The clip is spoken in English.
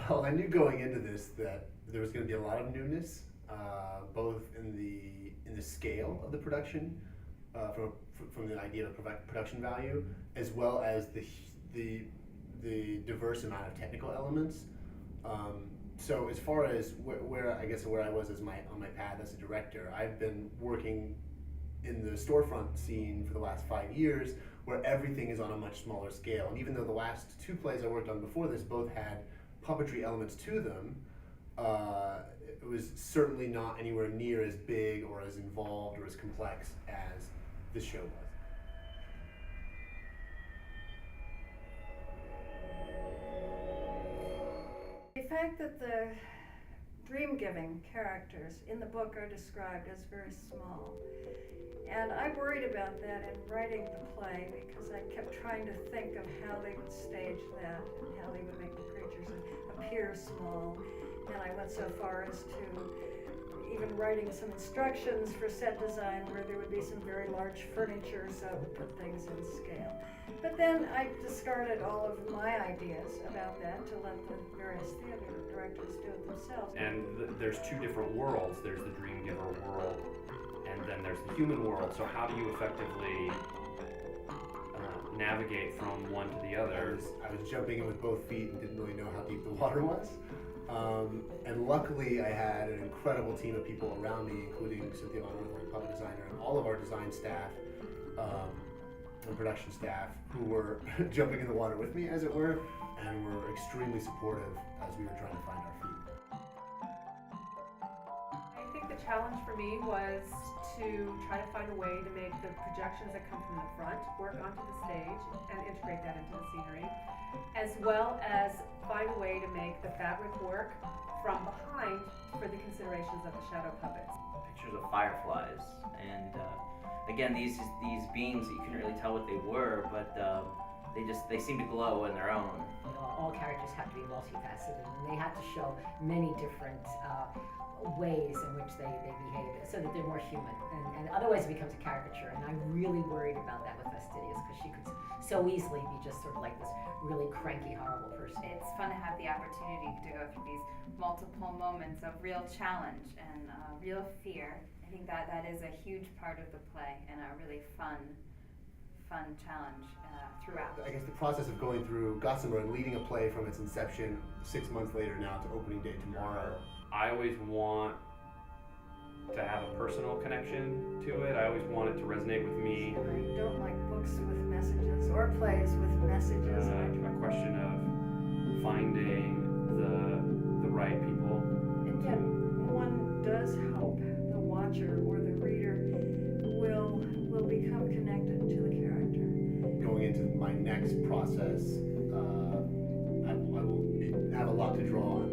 Well, I knew going into this that there was going to be a lot of newness, both in the scale of the production, from the idea of production value, as well as the the diverse amount of technical elements. So as far as where I guess where I was as my on my path as a director, I've been working in the storefront scene for the last 5 years, where everything is on a much smaller scale. And even though the last two plays I worked on before this both had puppetry elements to them, it was certainly not anywhere near as big or as involved or as complex as this show was. The fact that the dream-giving characters in the book are described as very small. And I worried about that in writing the play because I kept trying to think of how they would stage that and how they would make the creatures appear small. And I went so far as to even writing some instructions for set design where there would be some very large furniture so it would put things in scale. But then I discarded all of my ideas about that to let the various theater directors do it themselves. And there's two different worlds. There's the dream giver world, and then there's the human world. So how do you effectively navigate from one to the other? I was jumping in with both feet and didn't really know how deep the water was. And luckily I had an incredible team of people around me, including Cynthia Von Ortholm, puppet designer, and all of our design staff and production staff who were jumping in the water with me, as it were, and were extremely supportive as we were trying to find our feet. I think the challenge for me was to try to find a way to make the projections that come from the front work onto the stage and integrate that into the scenery, as well as find a way to make the fabric work from behind for the considerations of the shadow puppets. Pictures of fireflies, and again, these beings, you couldn't really tell what they were, but they seem to glow on their own. All characters have to be multifaceted, and they have to show many different ways in which they behave so that they're more human, and otherwise it becomes a caricature. And I'm really worried about that with Fastidious, because she could so easily be just sort of like this really cranky, horrible person. It's fun to have the opportunity to go through these multiple moments of real challenge and real fear. I think that is a huge part of the play and a really fun challenge throughout. I guess the process of going through Gossamer and leading a play from its inception 6 months later now to opening day tomorrow. I always want to have a personal connection to it. I always want it to resonate with me. I don't like books with messages or plays with messages. A question of finding the right people. And yet, one does hope the watcher or the reader will become connected to the character. Going into my next process, I will have a lot to draw on